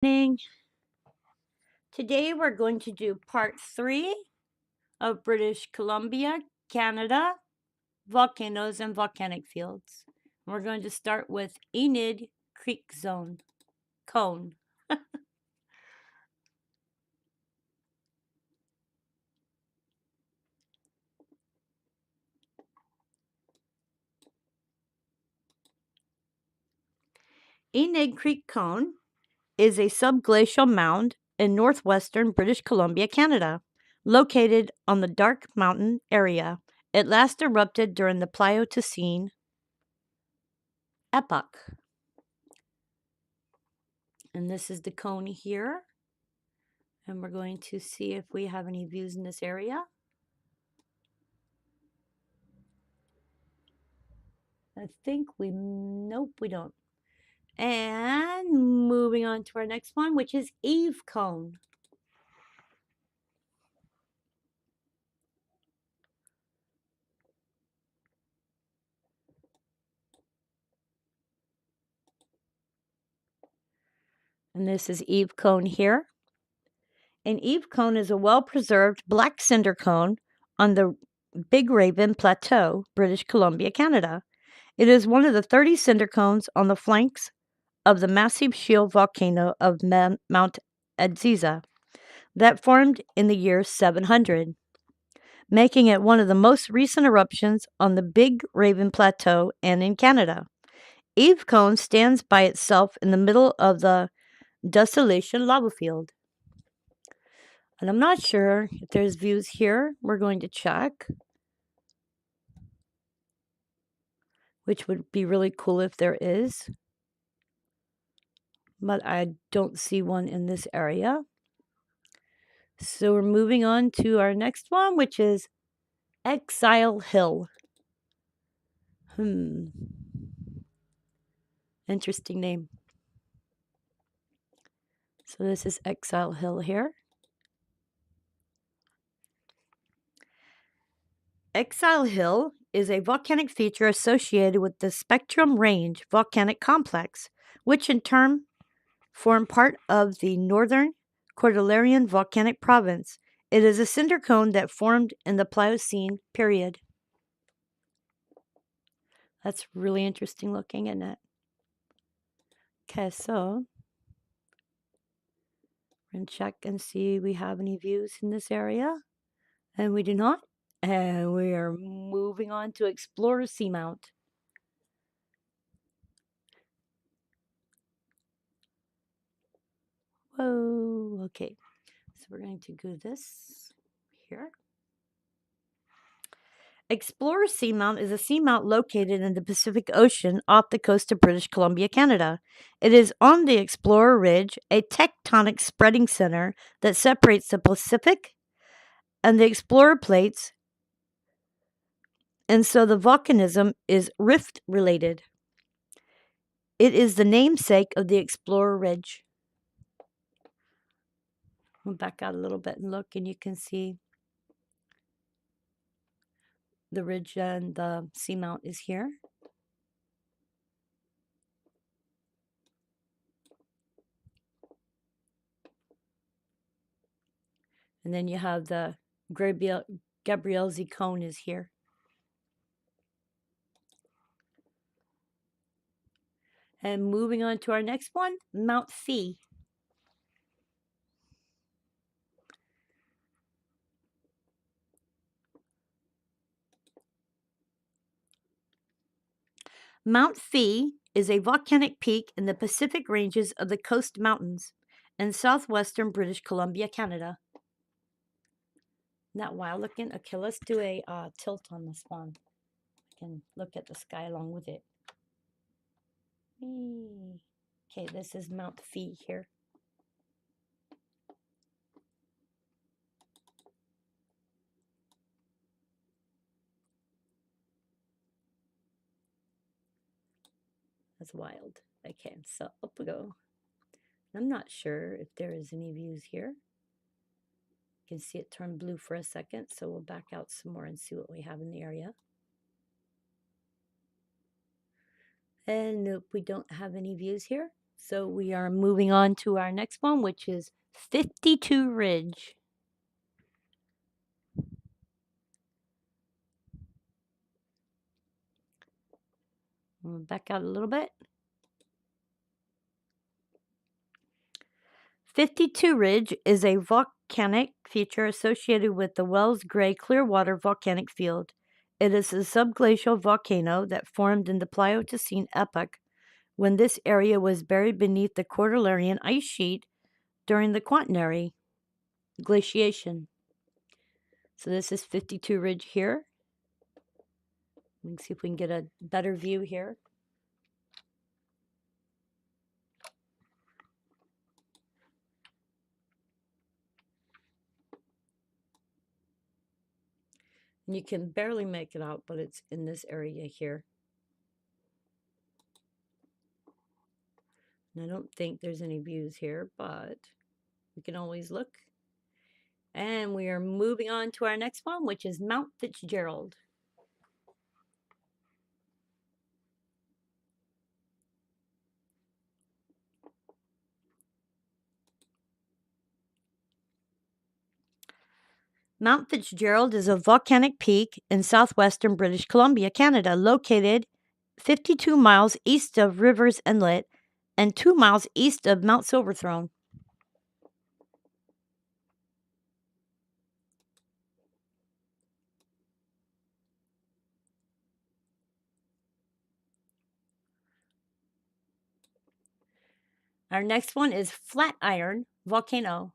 Today we're going to do part 3 of British Columbia, Canada, volcanoes and volcanic fields. We're going to start with Enid Creek Zone Cone. Enid Creek Cone is a subglacial mound in northwestern British Columbia, Canada, located on the Dark Mountain area. It last erupted during the Pleistocene epoch. And this is the cone here. And we're going to see if we have any views in this area. I think nope, we don't. And moving on to our next one, which is Eve Cone. And this is Eve Cone here. And Eve Cone is a well-preserved black cinder cone on the Big Raven Plateau, British Columbia, Canada. It is one of the 30 cinder cones on the flanks of the massive shield volcano of Mount Edziza that formed in the year 700, making it one of the most recent eruptions on the Big Raven Plateau and in Canada. Eve Cone stands by itself in the middle of the Desolation lava field. And I'm not sure if there's views here. We're going to check, which would be really cool if there is. But I don't see one in this area. So we're moving on to our next one, which is Exile Hill. Interesting name. So this is Exile Hill here. Exile Hill is a volcanic feature associated with the Spectrum Range volcanic complex, which in turn form part of the Northern Cordilleran Volcanic Province. It is a cinder cone that formed in the Pliocene period. That's really interesting looking, isn't it? Okay, so we're going to check and see if we have any views in this area. And we do not. And we are moving on to Explorer Seamount. Whoa, okay. So we're going to do this here. Explorer Seamount is a seamount located in the Pacific Ocean off the coast of British Columbia, Canada. It is on the Explorer Ridge, a tectonic spreading center that separates the Pacific and the Explorer plates, and so the volcanism is rift related. It is the namesake of the Explorer Ridge. I'll back out a little bit and look, and you can see the ridge and the seamount is here. And then you have the Gabriel Z cone is here. And moving on to our next one, Mount Phi. Mount Phi is a volcanic peak in the Pacific ranges of the Coast Mountains in southwestern British Columbia, Canada. Isn't that wild looking? Okay, let's do a tilt on this one. I can look at the sky along with it. Okay, this is Mount Phi here. That's wild. Okay, so up we go. I'm not sure if there is any views here. You can see it turn blue for a second, so we'll back out some more and see what we have in the area. And nope, we don't have any views here. So we are moving on to our next one, which is 52 Ridge. Back out a little bit. 52 Ridge is a volcanic feature associated with the Wells Gray Clearwater volcanic field. It is a subglacial volcano that formed in the Pleistocene epoch when this area was buried beneath the Cordilleran ice sheet during the Quaternary glaciation. So this is 52 Ridge here. Let's see if we can get a better view here. And you can barely make it out, but it's in this area here. And I don't think there's any views here, but we can always look. And we are moving on to our next one, which is Mount Fitzgerald. Mount Fitzgerald is a volcanic peak in southwestern British Columbia, Canada, located 52 miles east of Rivers Inlet and 2 miles east of Mount Silverthrone. Our next one is Flatiron Volcano.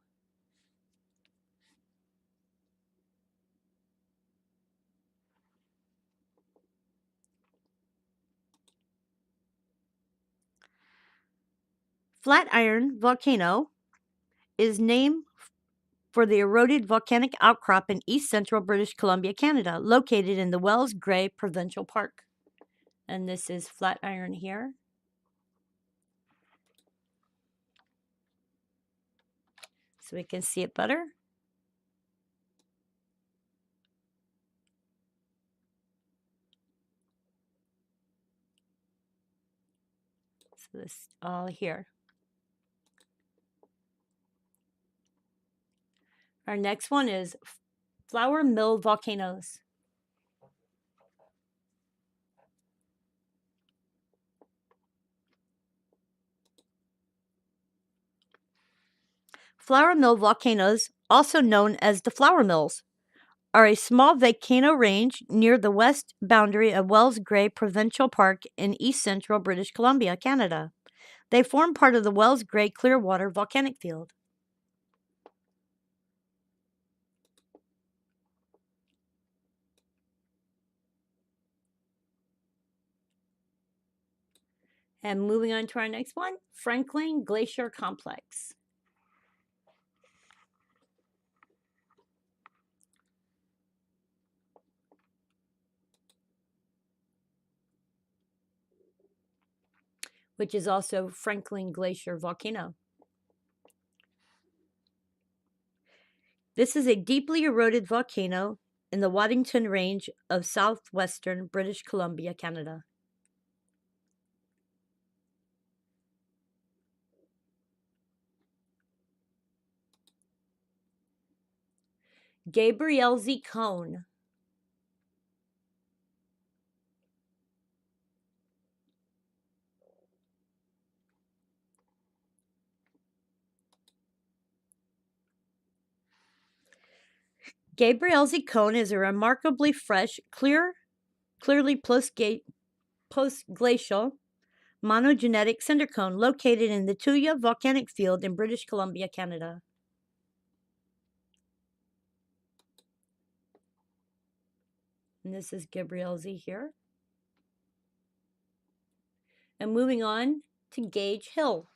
Flatiron Volcano is named for the eroded volcanic outcrop in east central British Columbia, Canada, located in the Wells Gray Provincial Park. And this is Flatiron here. So we can see it better. So this all here. Our next one is Flour Mill Volcanoes. Flour Mill volcanoes, also known as the Flour Mills, are a small volcano range near the west boundary of Wells Gray Provincial Park in east central British Columbia, Canada. They form part of the Wells Gray Clearwater volcanic field. And moving on to our next one, Franklin Glacier Complex. Which is also Franklin Glacier Volcano. This is a deeply eroded volcano in the Waddington Range of southwestern British Columbia, Canada. Gabriel Z cone. Gabriel Z cone is a remarkably fresh, clearly post-glacial monogenetic cinder cone located in the Tuya volcanic field in British Columbia, Canada. And this is Gabriel Z here. And moving on to Gage Hill.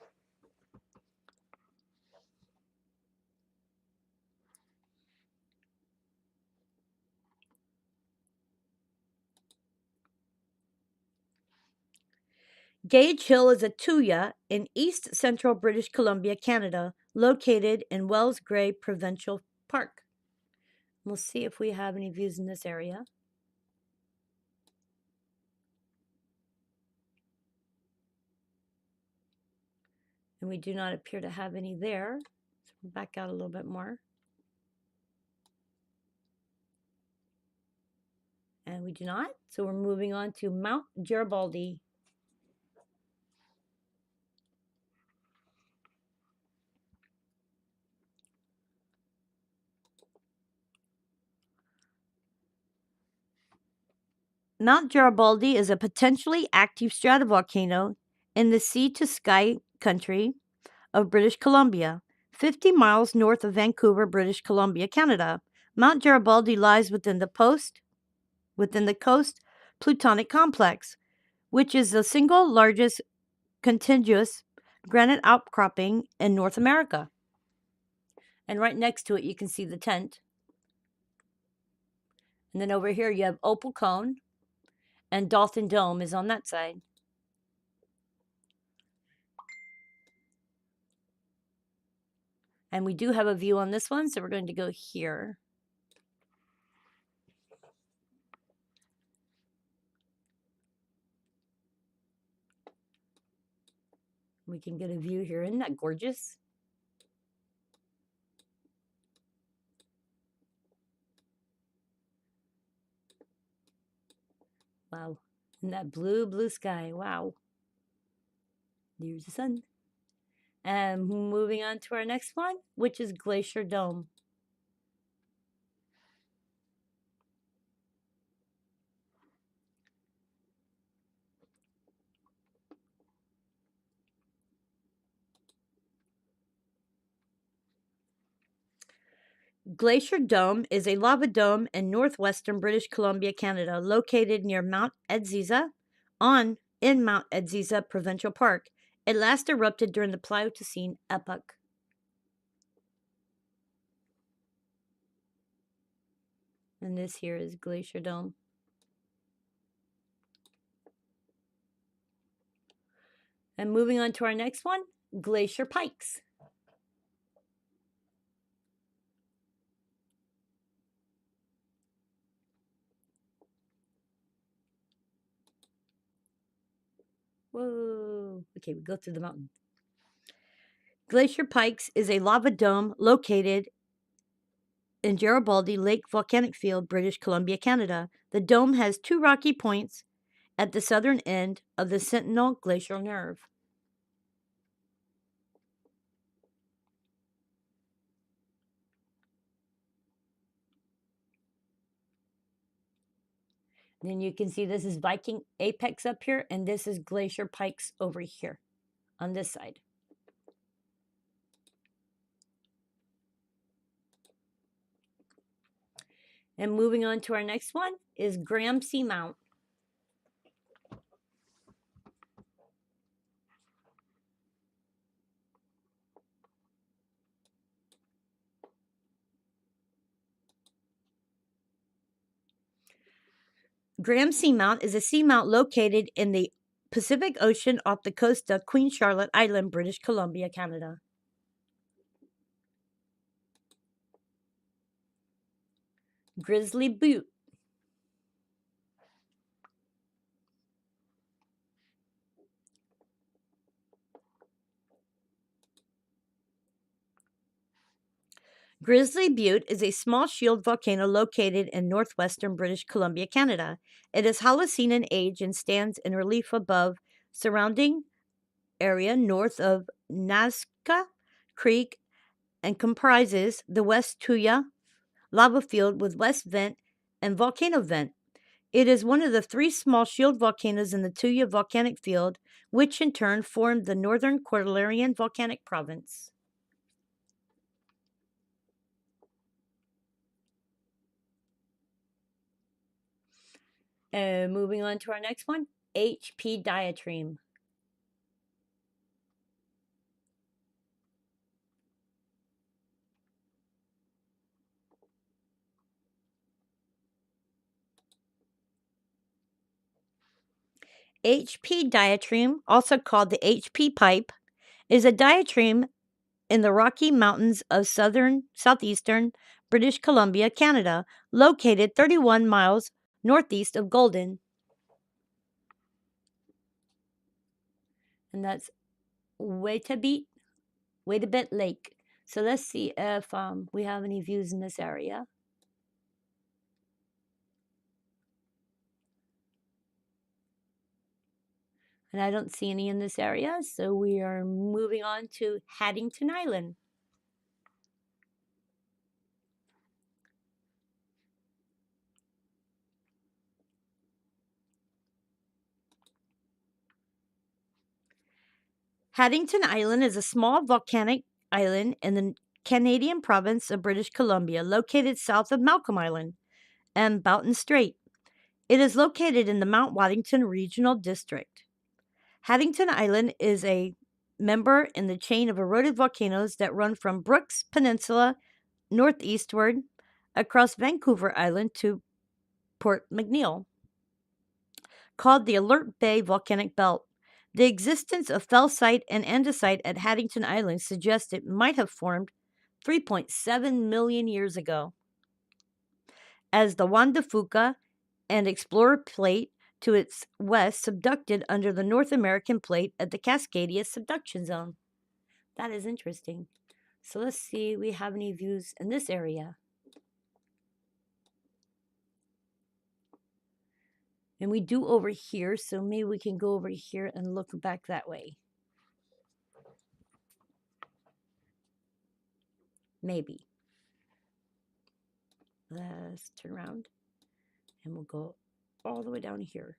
Gage Hill is a tuya in east central British Columbia, Canada, located in Wells Gray Provincial Park. We'll see if we have any views in this area. And we do not appear to have any there. So we'll back out a little bit more. And we do not. So we're moving on to Mount Garibaldi. Mount Garibaldi is a potentially active stratovolcano in the sea-to-sky country of British Columbia, 50 miles north of Vancouver, British Columbia, Canada. Mount Garibaldi lies within the Coast Plutonic Complex, which is the single largest contiguous granite outcropping in North America. And right next to it, you can see the tent. And then over here, you have Opal Cone, and Dolphin Dome is on that side. And we do have a view on this one, so we're going to go here. We can get a view here. Isn't that gorgeous? Wow. And that blue, blue sky. Wow. There's the sun. And moving on to our next one, which is Glacier Dome. Glacier Dome is a lava dome in northwestern British Columbia, Canada, located near Mount Edziza in Mount Edziza Provincial Park. It last erupted during the Pleistocene epoch. And this here is Glacier Dome. And moving on to our next one, Glacier Pikes. Whoa. Okay, we go through the mountain. Glacier Pikes is a lava dome located in Garibaldi Lake Volcanic Field, British Columbia, Canada. The dome has two rocky points at the southern end of the Sentinel Glacial Nerve. And then you can see this is Viking Apex up here, and this is Glacier Pikes over here on this side. And moving on to our next one is Graham Seamount. Graham Seamount is a seamount located in the Pacific Ocean off the coast of Queen Charlotte Island, British Columbia, Canada. Grizzly Butte. Grizzly Butte is a small shield volcano located in northwestern British Columbia, Canada. It is Holocene in age and stands in relief above surrounding area north of Nazca Creek and comprises the West Tuya lava field with West Vent and Volcano Vent. It is one of the three small shield volcanoes in the Tuya volcanic field, which in turn formed the Northern Cordilleran Volcanic Province. Moving on to our next one, HP Dietream. HP Dietream, also called the HP Pipe, is a dietream in the Rocky Mountains of southeastern British Columbia, Canada, located 31 miles northeast of Golden. And that's Wetabeat Wait a bit lake. So let's see if we have any views in this area. And I don't see any in this area, so we are moving on to Paddington Island. Paddington Island is a small volcanic island in the Canadian province of British Columbia, located south of Malcolm Island and Boughton Strait. It is located in the Mount Waddington Regional District. Paddington Island is a member in the chain of eroded volcanoes that run from Brooks Peninsula northeastward across Vancouver Island to Port McNeill, called the Alert Bay Volcanic Belt. The existence of felsite and andesite at Paddington Island suggests it might have formed 3.7 million years ago, as the Juan de Fuca and Explorer Plate to its west subducted under the North American Plate at the Cascadia subduction zone. That is interesting. So let's see if we have any views in this area. And we do over here, so maybe we can go over here and look back that way. Maybe. Let's turn around and we'll go all the way down here.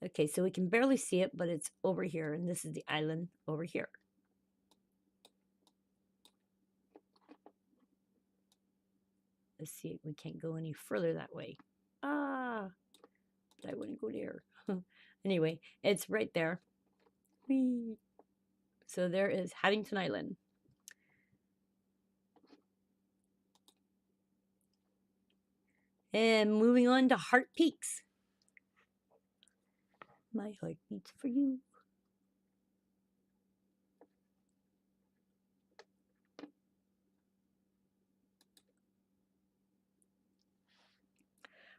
Okay, so we can barely see it, but it's over here, and this is the island over here. Let's see if we can't go any further that way. Ah, but I wouldn't go there. Anyway, it's right there. Whee. So there is Paddington Island. And moving on to Heart Peaks. My heart beats for you.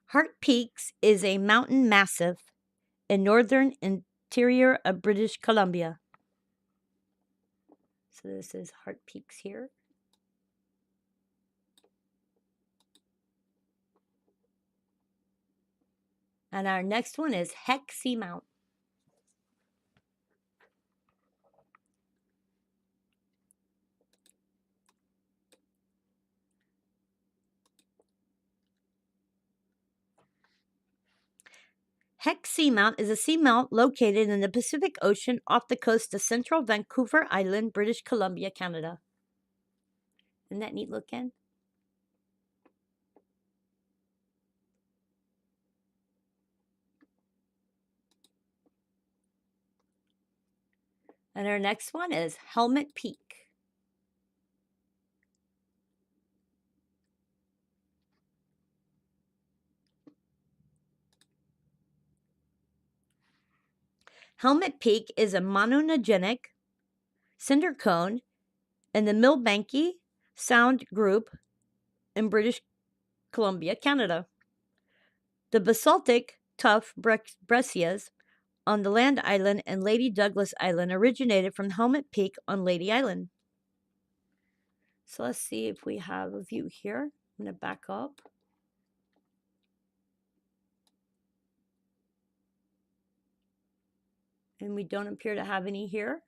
Heart Peaks is a mountain massif in northern interior of British Columbia. So this is Heart Peaks here. And our next one is Hexie Mount. Hexie Mount is a seamount located in the Pacific Ocean off the coast of central Vancouver Island, British Columbia, Canada. Isn't that neat looking? And our next one is Helmut Peak. Helmut Peak is a monogenic cinder cone in the Milbanke Sound group in British Columbia, Canada. The basaltic tuff breccias on the Land Island and Lady Douglas Island originated from Helmut Peak on Lady Island. So let's see if we have a view here. I'm going to back up. And we don't appear to have any here.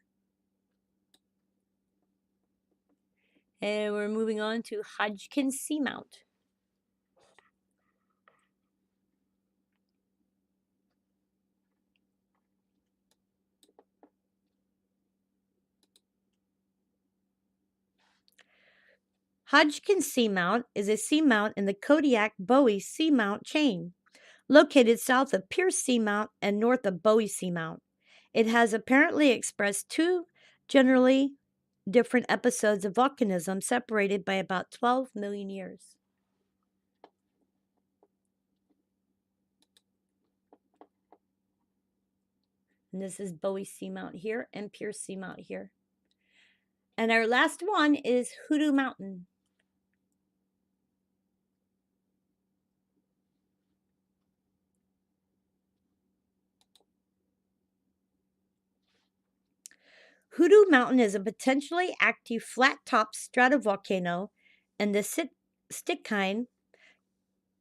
And we're moving on to Hodgkin Seamount. Hodgkin Seamount is a seamount in the Kodiak-Bowie Seamount chain, located south of Pierce Seamount and north of Bowie Seamount. It has apparently expressed two generally different episodes of volcanism separated by about 12 million years. And this is Bowie Seamount here and Pierce Seamount here. And our last one is Hoodoo Mountain. Hoodoo Mountain is a potentially active flat-top stratovolcano in the Stikine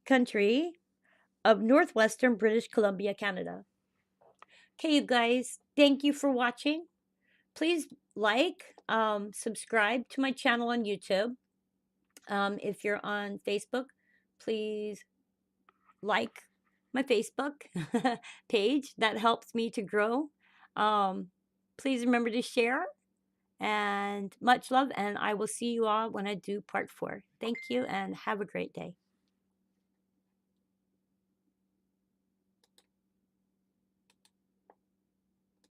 country of northwestern British Columbia, Canada. Okay, you guys, thank you for watching. Please like, subscribe to my channel on YouTube. If you're on Facebook, please like my Facebook page. That helps me to grow. Please remember to share, and much love, and I will see you all when I do part 4. Thank you and have a great day.